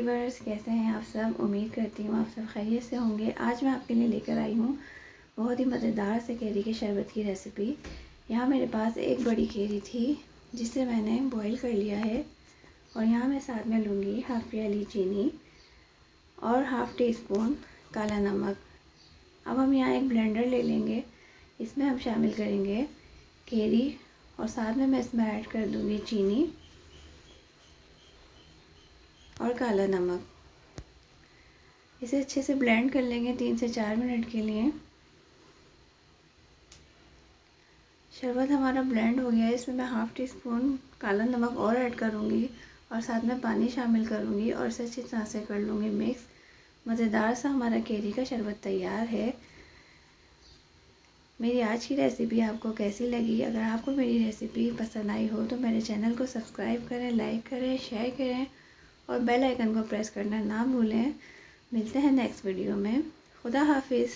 Viewers, कैसे हैं आप सब। उम्मीद करती हूँ आप सब खैरियत से होंगे। आज मैं आपके लिए लेकर आई हूँ बहुत ही मज़ेदार से कैरी के शरबत की रेसिपी। यहाँ मेरे पास एक बड़ी कैरी थी जिसे मैंने बॉईल कर लिया है और यहाँ मैं साथ में लूँगी हाफ़ प्याली चीनी और हाफ़ टी स्पून काला नमक। अब हम यहाँ एक ब्लेंडर ले लेंगे, इसमें हम शामिल करेंगे कैरी और साथ में मैं इसमें ऐड कर दूँगी चीनी और काला नमक। इसे अच्छे से ब्लेंड कर लेंगे 3 से 4 मिनट के लिए। शरबत हमारा ब्लेंड हो गया है। इसमें मैं हाफ़ टी स्पून काला नमक और ऐड करूँगी और साथ में पानी शामिल करूँगी और इसे अच्छी तरह से कर लूँगी मिक्स। मज़ेदार सा हमारा कैरी का शरबत तैयार है। मेरी आज की रेसिपी आपको कैसी लगी? अगर आपको मेरी रेसिपी पसंद आई हो तो मेरे चैनल को सब्सक्राइब करें, लाइक करें, शेयर करें और बेल आइकन को प्रेस करना ना भूलें। मिलते हैं नेक्स्ट वीडियो में। खुदा हाफिज़।